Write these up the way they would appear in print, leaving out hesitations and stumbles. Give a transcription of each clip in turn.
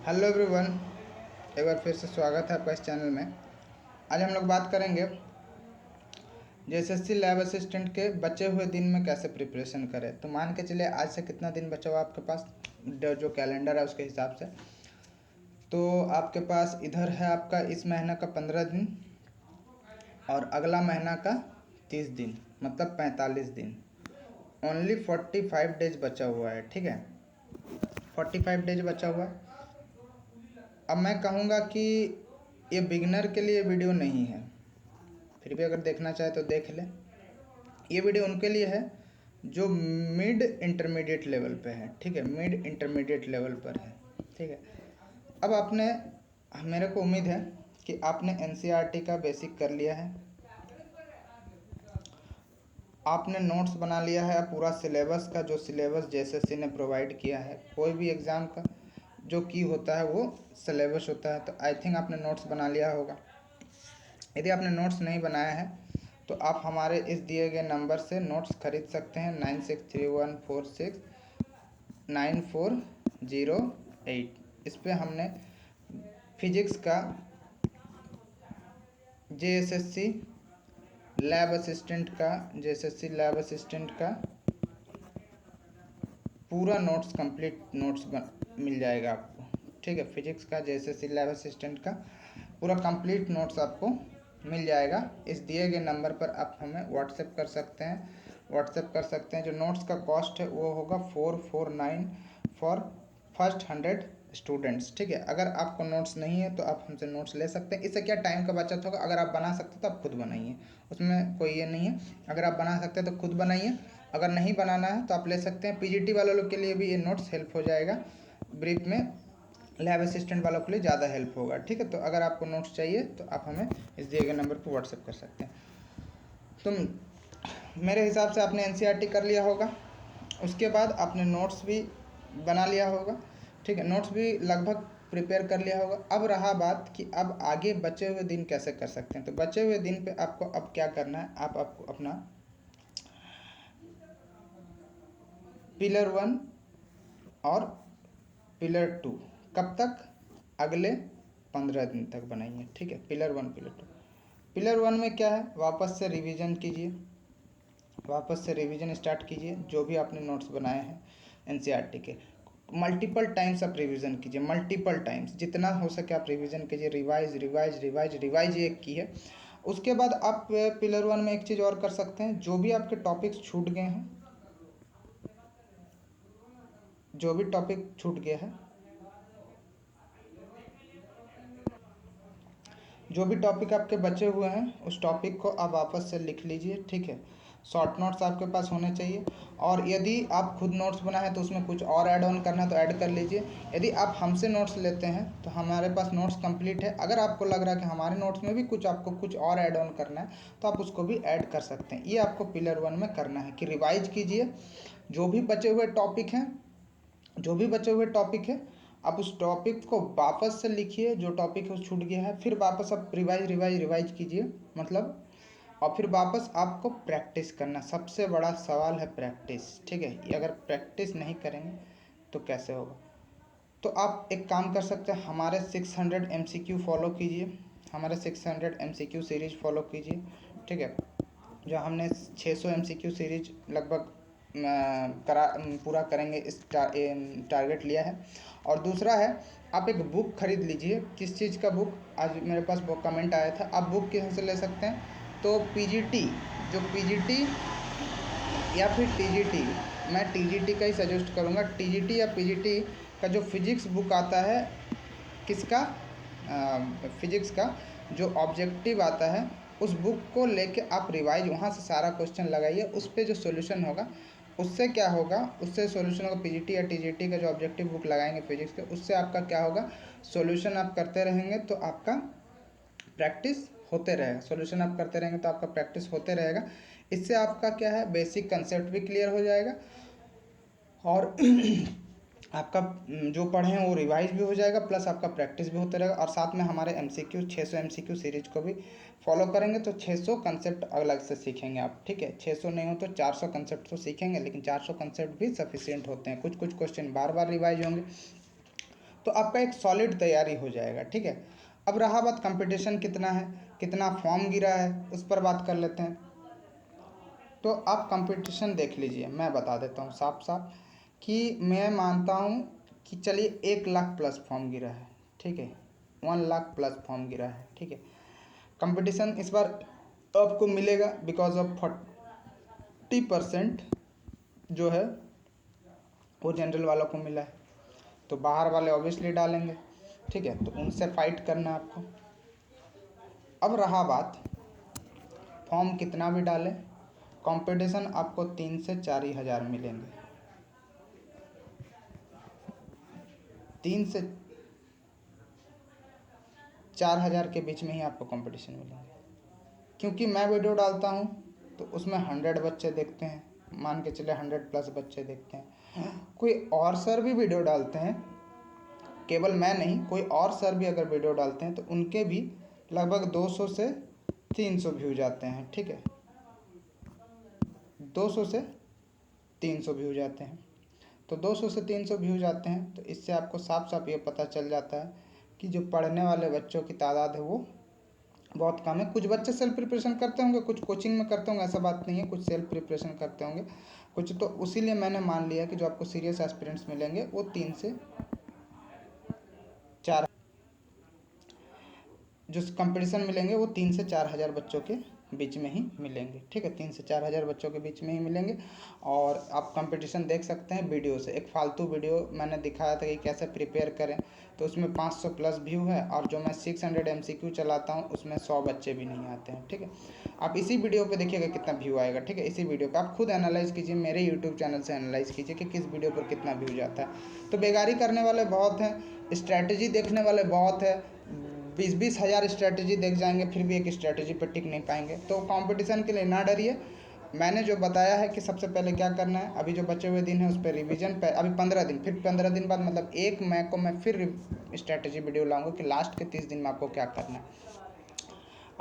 Hello everyone, एक बार फिर से स्वागत है आपका इस चैनल में। आज हम लोग बात करेंगे एसएससी लैब असिस्टेंट के बचे हुए दिन में कैसे प्रिपरेशन करें। तो मान के चलिए आज से कितना दिन बचा हुआ आपके पास, जो कैलेंडर है उसके हिसाब से। तो आपके पास इधर है आपका इस महीना का 15 दिन और अगला महीना का 30 दिन, मतलब 45 दिन। ओनली 45 डेज बचा हुआ है, ठीक है। 45 डेज बचा हुआ है। अब मैं कहूँगा कि ये बिगिनर के लिए वीडियो नहीं है, फिर भी अगर देखना चाहे तो देख ले। ये वीडियो उनके लिए है जो मिड इंटरमीडिएट लेवल पे है, ठीक है, मिड इंटरमीडिएट लेवल पर है, ठीक है। अब आपने, मेरे को उम्मीद है कि आपने एनसीईआरटी का बेसिक कर लिया है, आपने नोट्स बना लिया है पूरा सिलेबस का, जो सिलेबस जेएसएससी ने प्रोवाइड किया है। कोई भी एग्ज़ाम का जो की होता है वो सिलेबस होता है, तो आई थिंक आपने नोट्स बना लिया होगा। यदि आपने नोट्स नहीं बनाया है तो आप हमारे इस दिए गए नंबर से नोट्स खरीद सकते हैं, 9631469408। इस पे हमने फिजिक्स का जेएसएससी लैब असिस्टेंट का पूरा नोट्स कंप्लीट नोट्स मिल जाएगा आपको, ठीक है। फिजिक्स का जेएसएससी लैब असिस्टेंट का पूरा कंप्लीट नोट्स आपको मिल जाएगा। इस दिए गए नंबर पर आप हमें व्हाट्सएप कर सकते हैं। जो नोट्स का कॉस्ट है वो होगा 449 फॉर फर्स्ट 100 स्टूडेंट्स, ठीक है। अगर आपको नोट्स नहीं है तो आप हमसे नोट्स ले सकते हैं। इससे क्या टाइम का बचत होगा। अगर आप बना सकते तो आप खुद बनाइए, उसमें कोई ये नहीं है। अगर आप बना सकते हैं तो खुद बनाइए, अगर नहीं बनाना है तो आप ले सकते हैं। पीजीटी वाले लोग के लिए भी ये नोट्स हेल्प हो जाएगा, ब्रीफ में लैब असिस्टेंट वालों के लिए ज़्यादा हेल्प होगा, ठीक है। तो अगर आपको नोट्स चाहिए तो आप हमें इस दिए गए नंबर पर व्हाट्सएप कर सकते हैं। तो मेरे हिसाब से आपने एनसीईआरटी कर लिया होगा, उसके बाद आपने नोट्स भी बना लिया होगा, ठीक है। नोट्स भी लगभग प्रिपेयर कर लिया होगा। अब रहा बात कि अब आगे बचे हुए दिन कैसे कर सकते हैं। तो बचे हुए दिन पे आपको अब क्या करना है, आपको अपना पिलर 1 और पिलर 2 कब तक, अगले 15 दिन तक बनाइए, ठीक है। Pillar 1 pillar 2। पिलर 1 में क्या है, वापस से रिवीजन कीजिए, वापस से रिवीजन स्टार्ट कीजिए। जो भी आपने नोट्स बनाए हैं एनसीईआरटी के, मल्टीपल टाइम्स आप रिवीजन कीजिए, मल्टीपल टाइम्स जितना हो सके आप रिवीजन कीजिए। रिवाइज रिवाइज रिवाइज रिवाइज एक की है। उसके बाद आप पिलर 1 में एक चीज़ और कर सकते हैं, जो भी आपके टॉपिक्स छूट गए हैं, जो भी टॉपिक छूट गया है, जो भी टॉपिक आपके बचे हुए हैं उस टॉपिक को आप वापस से लिख लीजिए, ठीक है। शॉर्ट नोट्स आपके पास होने चाहिए। और यदि आप खुद नोट्स बनाए हैं तो उसमें कुछ और ऐड ऑन करना है तो ऐड कर लीजिए। यदि आप हमसे नोट्स लेते हैं तो हमारे पास नोट्स कंप्लीट है। अगर आपको लग रहा है कि हमारे नोट्स में भी कुछ आपको कुछ और ऐड ऑन करना है तो आप उसको भी ऐड कर सकते हैं। ये आपको पिलर 1 में करना है कि रिवाइज कीजिए जो भी बचे हुए टॉपिक हैं, जो भी बचे हुए टॉपिक है आप उस टॉपिक को वापस से लिखिए, जो टॉपिक है वो छूट गया है, फिर वापस आप रिवाइज रिवाइज रिवाइज कीजिए, मतलब। और फिर वापस आपको प्रैक्टिस करना। सबसे बड़ा सवाल है प्रैक्टिस, ठीक है। ये अगर प्रैक्टिस नहीं करेंगे तो कैसे होगा। तो आप एक काम कर सकते हैं, हमारे 600 MCQ फॉलो कीजिए, हमारे 600 MCQ सीरीज फॉलो कीजिए, ठीक है। जो हमने 600 MCQ सीरीज लगभग पूरा करेंगे, इस टारगेट लिया है। और दूसरा है, आप एक बुक खरीद लीजिए। किस चीज़ का बुक, आज मेरे पास वो कमेंट आया था, आप बुक कहाँ से ले सकते हैं। तो पीजीटी, जो पीजीटी या फिर टीजीटी, मैं टीजीटी का ही सजेस्ट करूँगा। टीजीटी या पीजीटी का जो फिजिक्स बुक आता है, किसका, फिजिक्स का जो ऑब्जेक्टिव आता है, उस बुक को लेके आप रिवाइज वहाँ से सारा क्वेश्चन लगाइए। उस पर जो सॉल्यूशन होगा उससे क्या होगा, उससे सॉल्यूशन होगा। पीजीटी या टीजीटी का जो ऑब्जेक्टिव बुक लगाएंगे फिजिक्स के, उससे आपका क्या होगा, सॉल्यूशन आप करते रहेंगे तो आपका प्रैक्टिस होते रहेगा। सॉल्यूशन आप करते रहेंगे तो आपका प्रैक्टिस होते रहेगा। इससे आपका क्या है, बेसिक कंसेप्ट भी क्लियर हो जाएगा और आपका जो पढ़े हैं वो रिवाइज भी हो जाएगा, प्लस आपका प्रैक्टिस भी होता रहेगा। और साथ में हमारे MCQ 600 MCQ सीरीज को भी फॉलो करेंगे तो 600 कंसेप्ट अलग से सीखेंगे आप, ठीक है। 600 नहीं हो तो 400 कंसेप्ट तो सीखेंगे, लेकिन 400 कंसेप्ट भी सफिशिएंट होते हैं। कुछ कुछ क्वेश्चन बार बार रिवाइज होंगे। तो आपका एक सॉलिड तैयारी हो जाएगा। ठीक है, अब रहा बात कंपटीशन कितना है, कितना फॉर्म गिरा है, उस पर बात कर लेते हैं। तो आप कंपटीशन देख लीजिए, मैं बता देता हूँ साफ साफ कि मैं मानता हूँ कि चलिए 1 लाख प्लस फॉर्म गिरा है। ठीक है, 1 लाख प्लस फॉर्म गिरा है। ठीक है, कंपटीशन इस बार आपको मिलेगा बिकॉज ऑफ 40% जो है वो जनरल वालों को मिला है, तो बाहर वाले ऑब्वियसली डालेंगे। ठीक है, तो उनसे फाइट करना है आपको। अब रहा बात फॉर्म कितना भी डालें, कंपटीशन आपको 3 से 4 ही हज़ार मिलेंगे। 3 से 4 हज़ार के बीच में ही आपको कंपटीशन मिलेंगे, क्योंकि मैं वीडियो डालता हूँ तो उसमें 100 बच्चे देखते हैं, मान के चले 100 प्लस बच्चे देखते हैं। कोई और सर भी वीडियो डालते हैं, केवल मैं नहीं, कोई और सर भी अगर वीडियो डालते हैं तो उनके भी लगभग 200 से 300 व्यूज आते हैं। ठीक है, 200 से 300 व्यूज आते हैं। तो 200 से 300 व्यूज आते हैं, तो इससे आपको साफ साफ ये पता चल जाता है कि जो पढ़ने वाले बच्चों की तादाद है वो बहुत कम है। कुछ बच्चे सेल्फ प्रिपरेशन करते होंगे, कुछ कोचिंग में करते होंगे, ऐसा बात नहीं है, कुछ सेल्फ प्रिपरेशन करते होंगे कुछ। तो उसीलिए मैंने मान लिया कि जो आपको सीरियस एस्पिरेंट्स मिलेंगे वो 3 से 4, जो कंपटीशन मिलेंगे वो 3 से 4 हज़ार बच्चों के बीच में ही मिलेंगे। ठीक है, 3 से 4 हज़ार बच्चों के बीच में ही मिलेंगे। और आप कंपटीशन देख सकते हैं वीडियो से। एक फालतू वीडियो मैंने दिखाया था कि कैसे प्रिपेयर करें, तो उसमें 500 प्लस व्यू है, और जो मैं 600 MCQ चलाता हूँ उसमें 100 बच्चे भी नहीं आते हैं। ठीक है, आप इसी वीडियो पे देखिएगा कितना व्यू आएगा। ठीक है, इसी वीडियो पे आप खुद एनालाइज़ कीजिए, मेरे यूट्यूब चैनल से एनालाइज़ कीजिए कि किस वीडियो पर कितना व्यू जाता है। तो बेगारी करने वाले बहुत हैं, स्ट्रैटेजी देखने वाले बहुत है, 20-20 हज़ार स्ट्रैटेजी देख जाएंगे फिर भी एक स्ट्रैटेजी पर टिक नहीं पाएंगे। तो कंपटीशन के लिए ना डरिए। मैंने जो बताया है कि सबसे पहले क्या करना है, अभी जो बचे हुए दिन है उस पर रिवीजन पे अभी 15 दिन, फिर 15 दिन बाद मतलब 1 मई को मैं फिर स्ट्रैटेजी वीडियो लाऊंगा कि लास्ट के 30 दिन में आपको क्या करना है।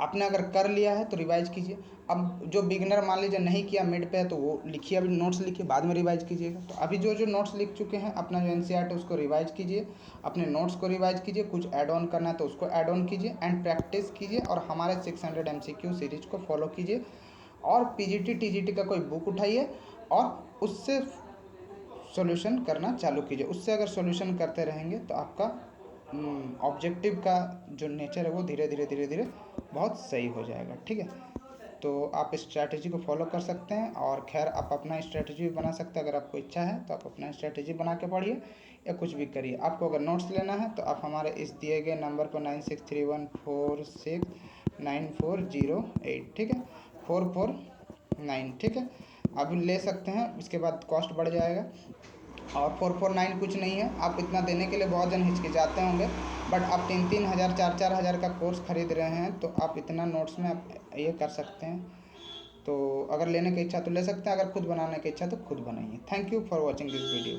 आपने अगर कर लिया है तो रिवाइज कीजिए। अब जो बिगिनर मान लीजिए नहीं किया, मिड पे है, तो वो लिखिए, अभी नोट्स लिखिए, बाद में रिवाइज कीजिएगा। तो अभी जो जो नोट्स लिख चुके हैं, अपना जो NCERT है उसको रिवाइज कीजिए, अपने नोट्स को रिवाइज कीजिए, कुछ ऐड ऑन करना है तो उसको ऐड ऑन कीजिए एंड प्रैक्टिस कीजिए, और हमारे 600 MCQ सीरीज को फॉलो कीजिए। और PGT TGT का कोई बुक उठाइए और उससे सॉल्यूशन करना चालू कीजिए। उससे अगर सॉल्यूशन करते रहेंगे तो आपका ऑब्जेक्टिव का जो नेचर है वो धीरे धीरे बहुत सही हो जाएगा। ठीक है, तो आप इस स्ट्रैटेजी को फॉलो कर सकते हैं। और खैर आप अपना स्ट्रैटेजी भी बना सकते हैं, अगर आपको इच्छा है तो आप अपना स्ट्रैटेजी बना के पढ़िए या कुछ भी करिए। आपको अगर नोट्स लेना है तो आप हमारे इस दिए गए नंबर पर 9631469408, ठीक है, 449, ठीक है, आप ले सकते हैं। इसके बाद कॉस्ट बढ़ जाएगा, और 449 कुछ नहीं है। आप इतना देने के लिए बहुत जन हिचकिचाते होंगे, बट आप 3-3 हज़ार 4-4 हज़ार का कोर्स खरीद रहे हैं, तो आप इतना नोट्स में आप ये कर सकते हैं। तो अगर लेने की इच्छा तो ले सकते हैं, अगर खुद बनाने की इच्छा तो खुद बनाइए। Thank you for watching this video.